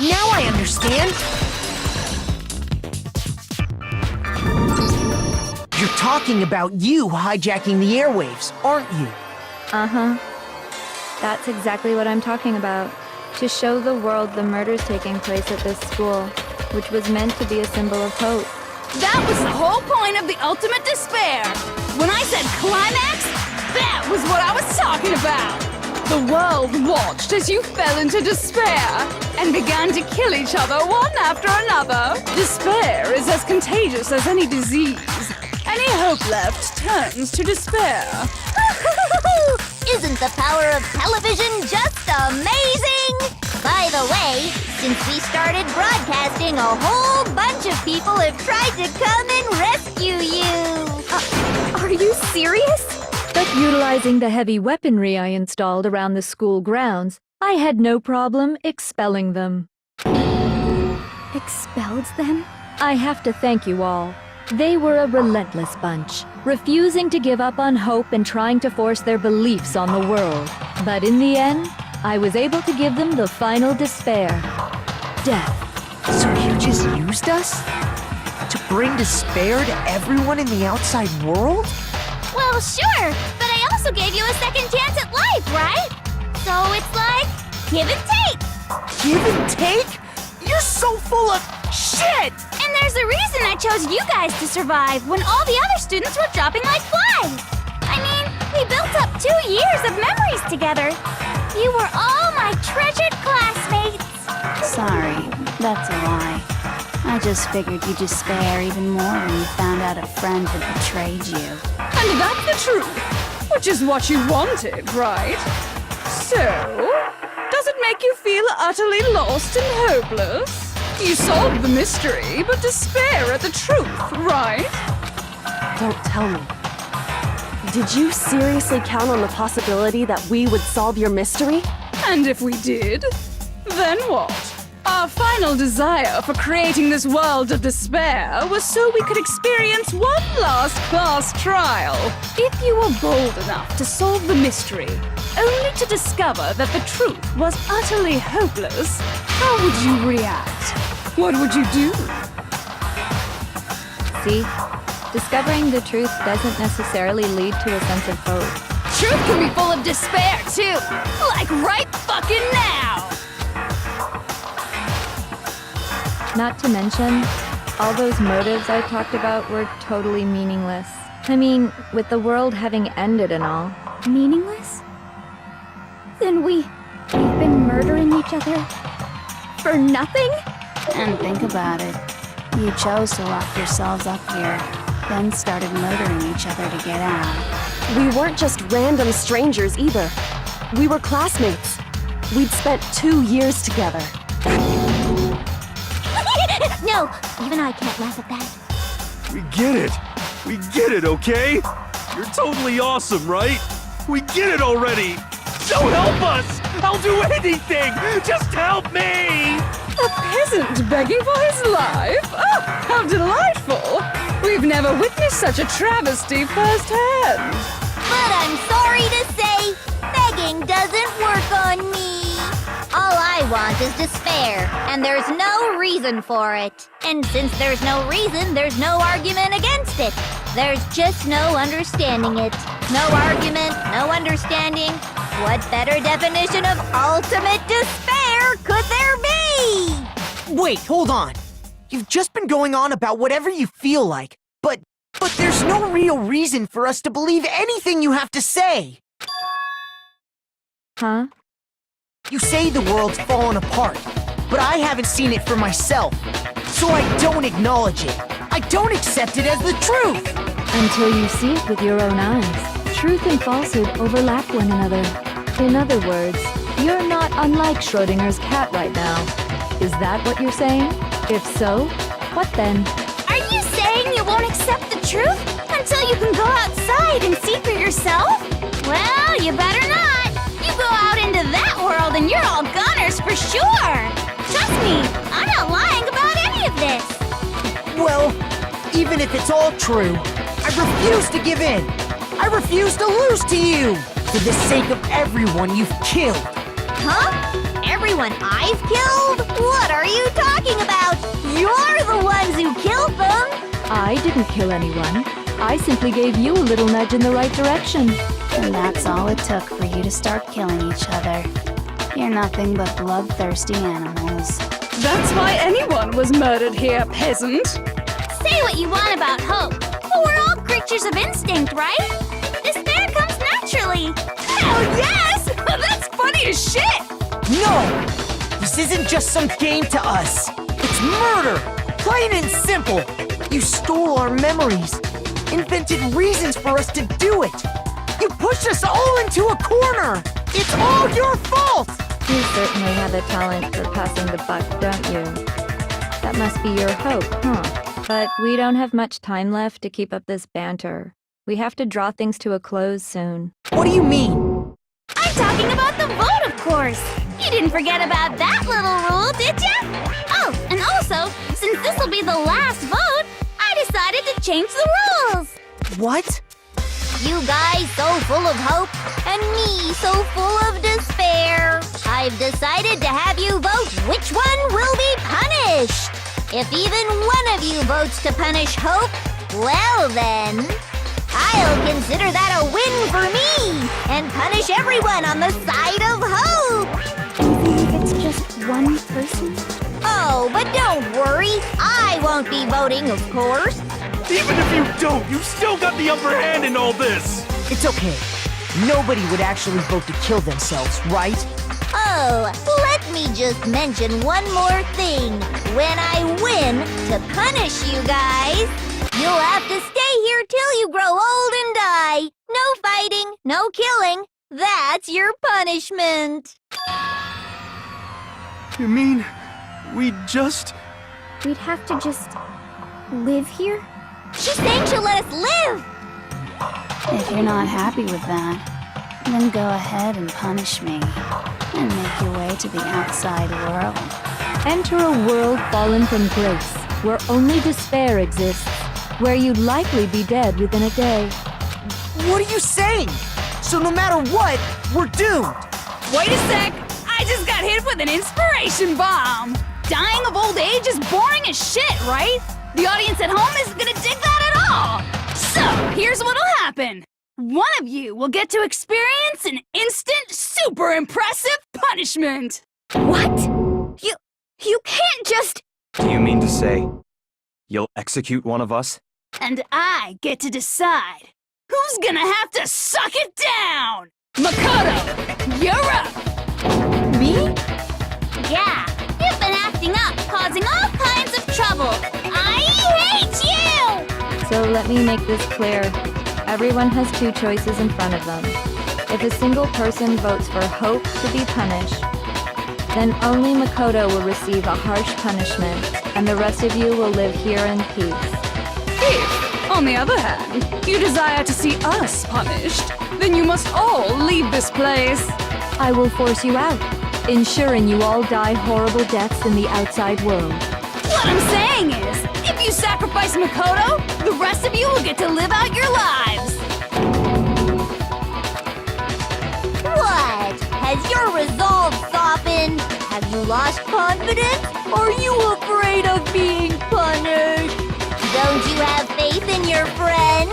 Now I understand. You're talking about you hijacking the airwaves, aren't you? Uh-huh. That's exactly what I'm talking about. To show the world the murders taking place at this school, which was meant to be a symbol of hope. That was the whole point of the ultimate despair. When I said climax, that was what I was talking about. The world watched as you fell into despair and began to kill each other one after another. Despair is as contagious as any disease. Any hope left turns to despair. Isn't the power of television just amazing? By the way, since we started broadcasting, a whole bunch of people have tried to come and rescue you. Are you serious? But utilizing the heavy weaponry I installed around the school grounds, I had no problem expelling them. Expelled them? I have to thank you all. They were a relentless bunch, refusing to give up on hope and trying to force their beliefs on the world. But in the end, I was able to give them the final despair. Death. So you just used us? To bring despair to everyone in the outside world? Well, sure, but I also gave you a second chance at life, right? So it's like, give and take. Give and take? You're so full of shit! And there's a reason I chose you guys to survive when all the other students were dropping like flies. I mean, we built up 2 years of memories together. You were all my treasured classmates. Sorry, that's a lie. I just figured you'd despair even more when you found out a friend had betrayed you. And that's the truth, which is what you wanted, right? So, does it make you feel utterly lost and hopeless? You solved the mystery, but despair at the truth, right? Don't tell me. Did you seriously count on the possibility that we would solve your mystery? And if we did, then what? Our final desire for creating this world of despair was so we could experience one last class trial. If you were bold enough to solve the mystery, only to discover that the truth was utterly hopeless, how would you react? What would you do? See? Discovering the truth doesn't necessarily lead to a sense of hope. Truth can be full of despair, too. Like right fucking now! Not to mention, all those motives I talked about were totally meaningless. I mean, with the world having ended and all. Meaningless? Then we've been murdering each other for nothing? And think about it. You chose to lock yourselves up here, then started murdering each other to get out. We weren't just random strangers either. We were classmates. We'd spent 2 years together. No, even I can't laugh at that. We get it. We get it, okay? You're totally awesome, right? We get it already. So help us. I'll do anything. Just help me. A peasant begging for his life? Oh, how delightful! We've never witnessed such a travesty firsthand. But I'm sorry to say, begging doesn't work on me. All I want is despair, and there's no reason for it. And since there's no reason, there's no argument against it. There's just no understanding it. No argument, no understanding. What better definition of ultimate despair could there be? Wait, hold on. You've just been going on about whatever you feel like, but there's no real reason for us to believe anything you have to say. Huh? You say the world's fallen apart, but I haven't seen it for myself, so I don't acknowledge it. I don't accept it as the truth. Until you see it with your own eyes. Truth and falsehood overlap one another. In other words, you're not unlike Schrodinger's cat right now. Is that what you're saying? If so, what then? Are you saying you won't accept the truth until you can go outside and see for yourself? Well, you better not. You go out into that world and you're all goners for sure. Trust me, I'm not lying about any of this. Well, even if it's all true, I refuse to give in. I refuse to lose to you, for the sake of everyone you've killed. Huh? Everyone I've killed? What are you talking about? You're the ones who killed them. I didn't kill anyone. I simply gave you a little nudge in the right direction. And that's all it took for you to start killing each other. You're nothing but bloodthirsty animals. That's why anyone was murdered here, peasant. Say what you want about hope, but we're all creatures of instinct, right? Despair comes naturally. Hell yes! That's funny as shit! No! This isn't just some game to us. It's murder! Plain and simple! You stole our memories, invented reasons for us to do it. You pushed us all into a corner! It's all your fault! You certainly have a talent for passing the buck, don't you? That must be your hope, huh? But we don't have much time left to keep up this banter. We have to draw things to a close soon. What do you mean? I'm talking about the vote, of course. You didn't forget about that little rule, did ya? Oh, and also, since this will be the last vote, I decided to change the rules. What? You guys so full of hope, and me so full of despair. I've decided to have you vote which one will be punished. If even one of you votes to punish hope, well then, I I'll consider that a win for me and punish everyone on the side of hope. It's just one person? Oh, but don't worry. I won't be voting, of course. Even if you don't, you've still got the upper hand in all this! It's okay. Nobody would actually vote to kill themselves, right? Oh, let me just mention one more thing. When I win, to punish you guys, you'll have to stay here till you grow old and die. No fighting, no killing. That's your punishment. You mean, we'd We'd have to just live here? She's saying she'll let us live. If you're not happy with that, then go ahead and punish me and make your way to the outside world. Enter a world fallen from grace, where only despair exists, where you'd likely be dead within a day. What are you saying? So no matter what, we're doomed. Wait a sec! I just got hit with an inspiration bomb! Dying of old age is boring as shit, right? The audience at home isn't gonna dig that at all! So, here's what'll happen. One of you will get to experience an instant, super impressive punishment! What? You can't just... Do you mean to say you'll execute one of us? And I get to decide who's gonna have to suck it down! Makoto, you're up! Me? Yeah, you've been acting up, causing all kinds of trouble. I hate you! So let me make this clear. Everyone has two choices in front of them. If a single person votes for Hope to be punished, then only Makoto will receive a harsh punishment, and the rest of you will live here in peace. If, on the other hand, you desire to see us punished, then you must all leave this place. I will force you out, ensuring you all die horrible deaths in the outside world. What I'm saying is, if you sacrifice Makoto, the rest of you will get to live out your lives. What? Has your resolve softened? Have you lost confidence? Are you afraid of being punished? Don't you have faith in your friends?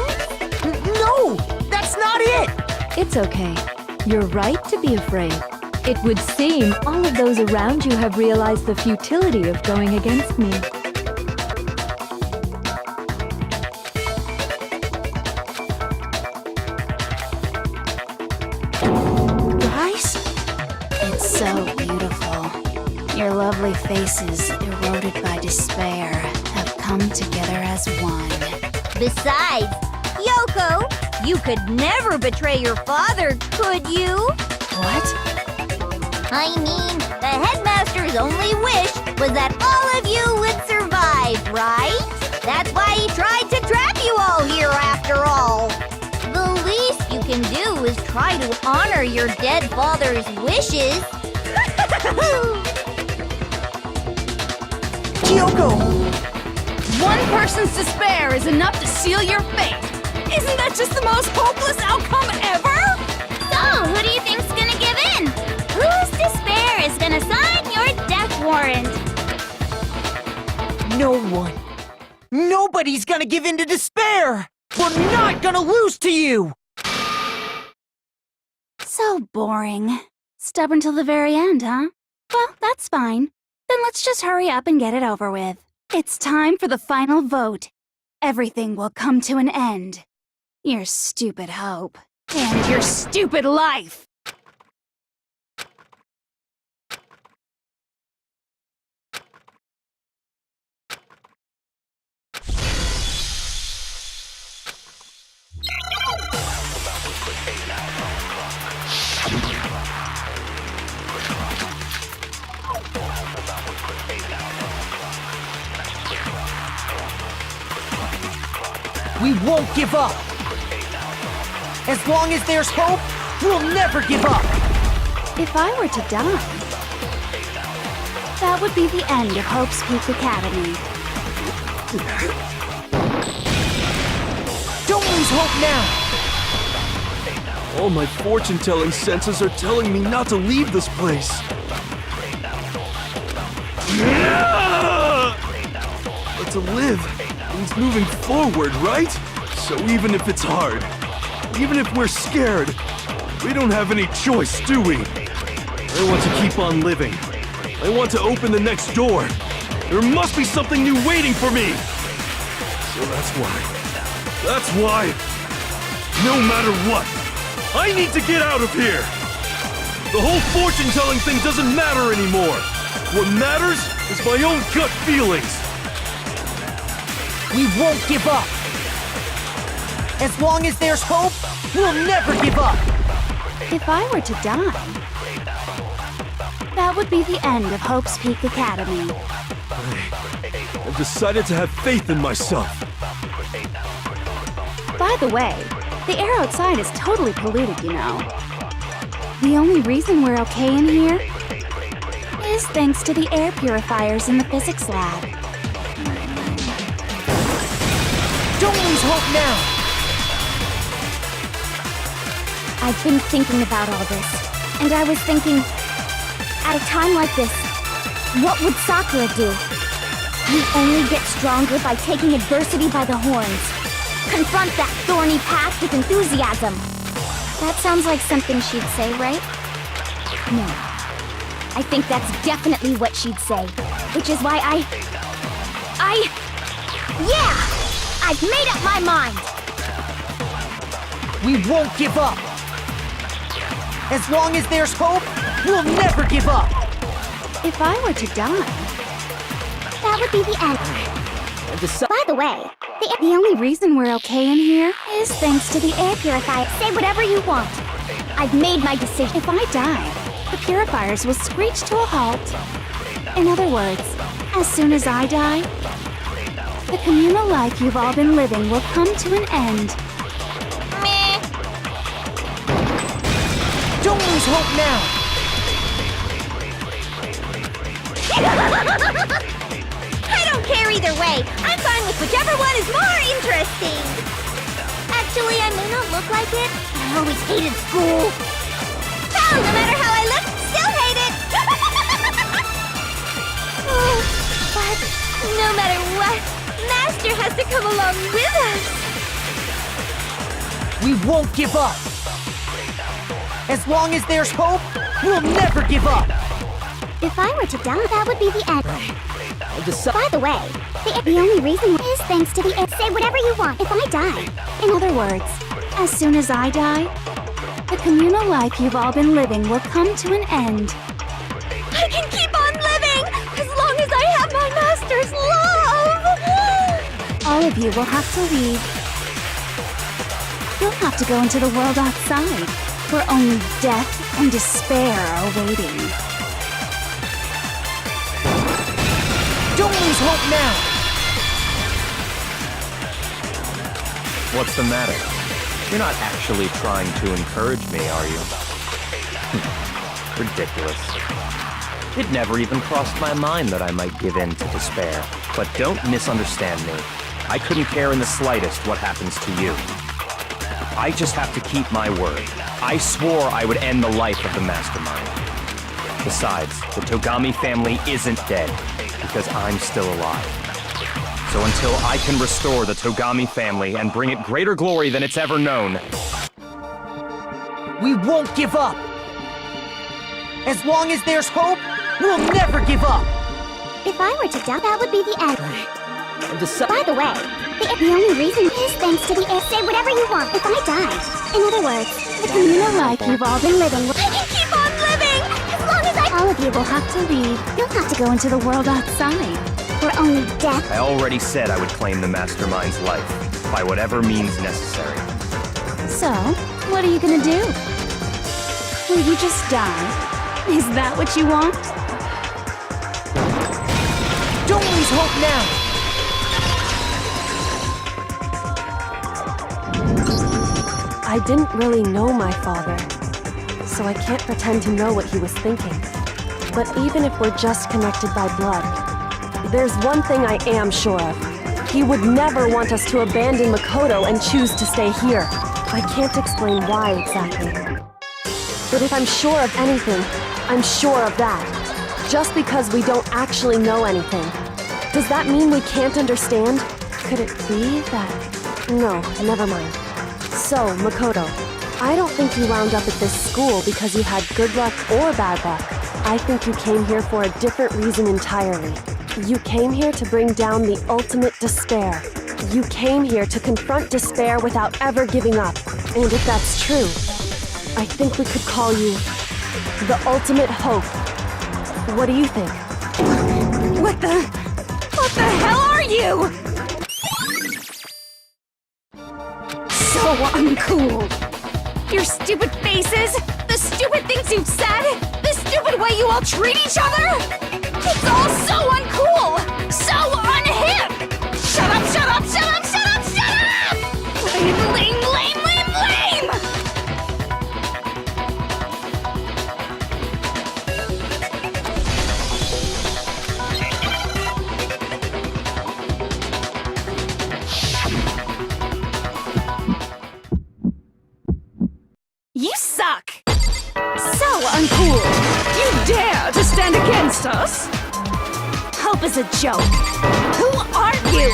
No, that's not it. It's okay. You're right to be afraid. It would seem all of those around you have realized the futility of going against me. Guys? It's so beautiful. Your lovely faces, eroded by despair, have come together as one. Besides, Yoko, you could never betray your father, could you? What? I mean, the headmaster's only wish was that all of you would survive, right? That's why he tried to trap you all here after all. The least you can do is try to honor your dead father's wishes. Kyoko! One person's despair is enough to seal your fate. Isn't that just the most hopeless outcome ever? So, who do you think's gonna give in? Whose despair is gonna sign your death warrant? No one. Nobody's gonna give in to despair! We're not gonna lose to you! So boring. Stubborn till the very end, huh? Well, that's fine. Then let's just hurry up and get it over with. It's time for the final vote. Everything will come to an end. Your stupid hope. And your stupid life. We won't give up! As long as there's hope, we'll never give up! If I were to die, that would be the end of Hope's Peak Academy. Don't lose hope now! All my fortune-telling senses are telling me not to leave this place. But to live means moving forward, right? So even if it's hard, even if we're scared, we don't have any choice, do we? I want to keep on living. I want to open the next door. There must be something new waiting for me. So that's why, no matter what, I need to get out of here. The whole fortune-telling thing doesn't matter anymore. What matters is my own gut feelings. We won't give up. As long as there's hope, we'll never give up. If I were to die, that would be the end of Hope's Peak Academy. I've decided to have faith in myself. By the way, the air outside is totally polluted, you know. The only reason we're okay in here is thanks to the air purifiers in the physics lab. Don't lose hope now. I've been thinking about all this, and I was thinking, at a time like this, what would Sakura do? You only get stronger by taking adversity by the horns. Confront that thorny path with enthusiasm. That sounds like something she'd say, right? No. I think that's definitely what she'd say, which is why yeah! I've made up my mind! We won't give up. As long as there's hope, we'll never give up. If I were to die, That would be the end. By the way, the only reason we're okay in here is thanks to the air purifier. Say whatever you want. I've made my decision. if I die, the purifiers will screech to a halt. In other words, as soon as I die, the communal life you've all been living will come to an end. Meh. Don't lose hope now. I don't care either way. I'm fine with whichever one is more interesting. Actually, I may not look like it, but I always hated school. Hell, no matter how I look, still hate it. Oh, but no matter what, Master has to come along with us. We won't give up. As long as there's hope, we'll never give up. If I were to die, that would be the end. By the way, the only reason is thanks to the air. Say whatever you want if I die. In other words, as soon as I die, the communal life you've all been living will come to an end. I can keep on living as long as I have my master's love. All of you will have to leave. You'll have to go into the world outside, where only death and despair are waiting. Don't lose hope now. What's the matter? You're not actually trying to encourage me, are you? Ridiculous. It never even crossed my mind that I might give in to despair. But don't misunderstand me. I couldn't care in the slightest what happens to you. I just have to keep my word. I swore I would end the life of the Mastermind. Besides, the Togami family isn't dead, because I'm still alive. So until I can restore the Togami family and bring it greater glory than it's ever known, We won't give up. As long as there's hope, we'll never give up. If I were to die, that would be the end. By the way, the only reason is thanks to the air. Say whatever you want if I die. In other words, The communal life you've all been living will... I can keep on living as long as I... All of you will have to leave. You'll have to go into the world outside, Where only death... I already said I would claim the Mastermind's life, by whatever means necessary. So, what are you gonna do? Will you just die? Is that what you want? Don't lose hope now. I didn't really know my father, so I can't pretend to know what he was thinking. But even if we're just connected by blood, there's one thing I am sure of. He would never want us to abandon Makoto and choose to stay here. I can't explain why exactly. But if I'm sure of anything, I'm sure of that. Just because we don't actually know anything. Does that mean we can't understand? Could it be that No, never mind. So, Makoto, I don't think you wound up at this school because you had good luck or bad luck. I think you came here for a different reason entirely. You came here to bring down the ultimate despair. You came here to confront despair without ever giving up. And if that's true, I think we could call you the ultimate hope. What do you think? What the hell are you? So uncool. Your stupid faces, the stupid things you've said, the stupid way you all treat each other. It's all so uncool, so unhip. Shut up, shut up, shut up, shut up, shut up! Lame, lame, lame, lame, lame! You suck! So uncool! You dare to stand against us? Hope is a joke. Who are you?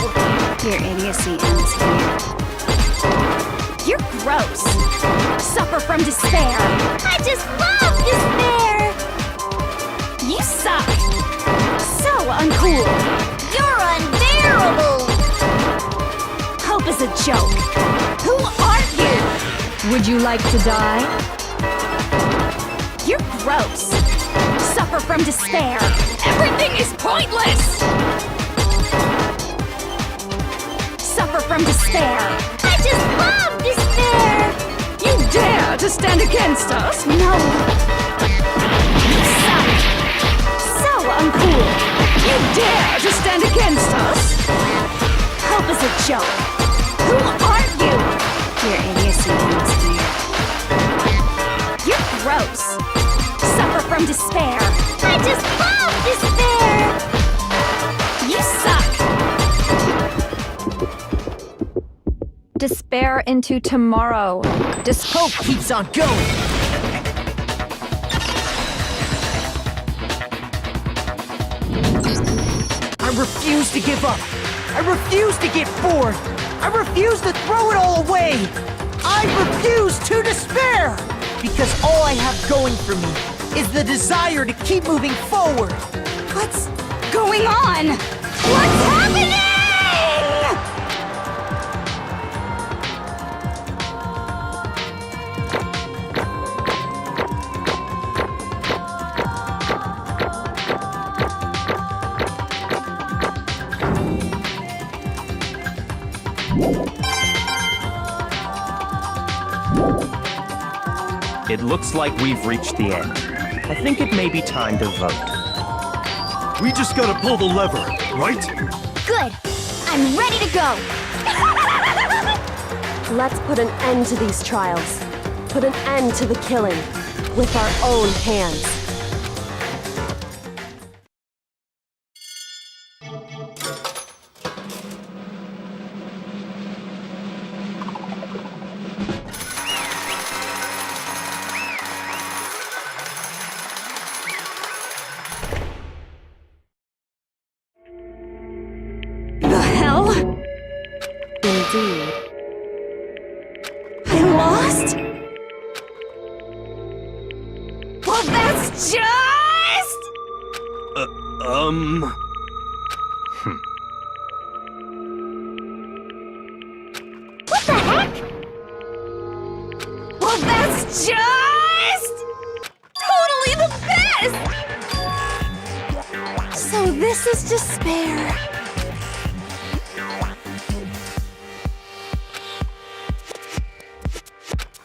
Your idiocy ends here. You're gross. Suffer from despair. I just love despair! You suck. So uncool. You're unbearable! Hope is a joke. Who are you? Would you like to die? You're gross. Suffer from despair. Everything is pointless. Suffer from despair. I just love despair! You dare to stand against us? No. You suck. So uncool. You dare to stand against us? Hope is a joke. Who are you? Your idiocy ends here. You're gross. Suffer from despair. I just love despair! You suck. Despair into tomorrow. Hope keeps on going. I refuse to give up. I refuse to get bored. I refuse to throw it all away. I refuse to despair. Because all I have going for me is the desire to keep moving forward. What's going on? What's happening? It looks like we've reached the end. I think it may be time to vote. We just gotta pull the lever, right? Good. I'm ready to go. Let's put an end to these trials. Put an end to the killing. With our own hands. The hell? Indeed. I lost? Well, that's just... What the heck? Well, that's just... totally the best! So this is despair.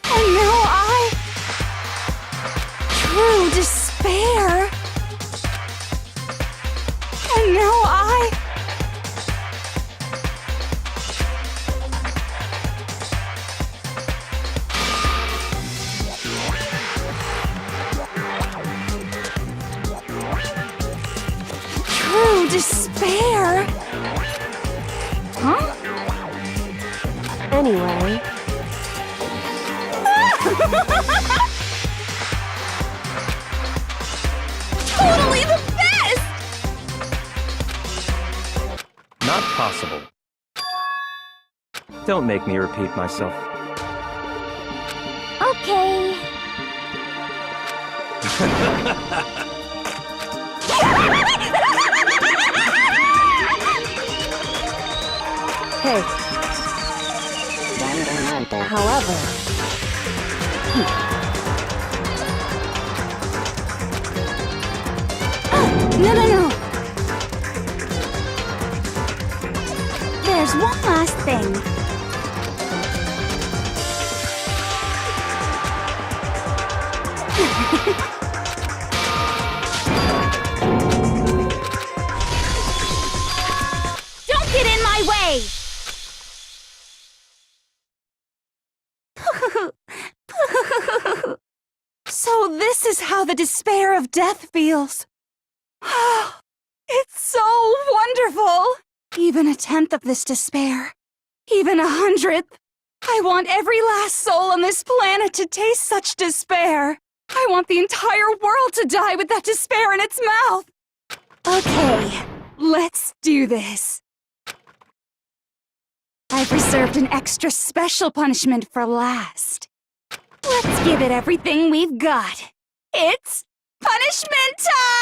And now true despair. And now true despair. Huh? Anyway, Totally the best! Not possible. Don't make me repeat myself. Okay. Hey. However... No. There's one last thing. Don't get in my way! So this is how the despair of death feels. It's so wonderful! Even 1/10 of this despair, even 100th. I want every last soul on this planet to taste such despair. I want the entire world to die with that despair in its mouth. Okay, let's do this. I've reserved an extra special punishment for last. Let's give it everything we've got. It's punishment time!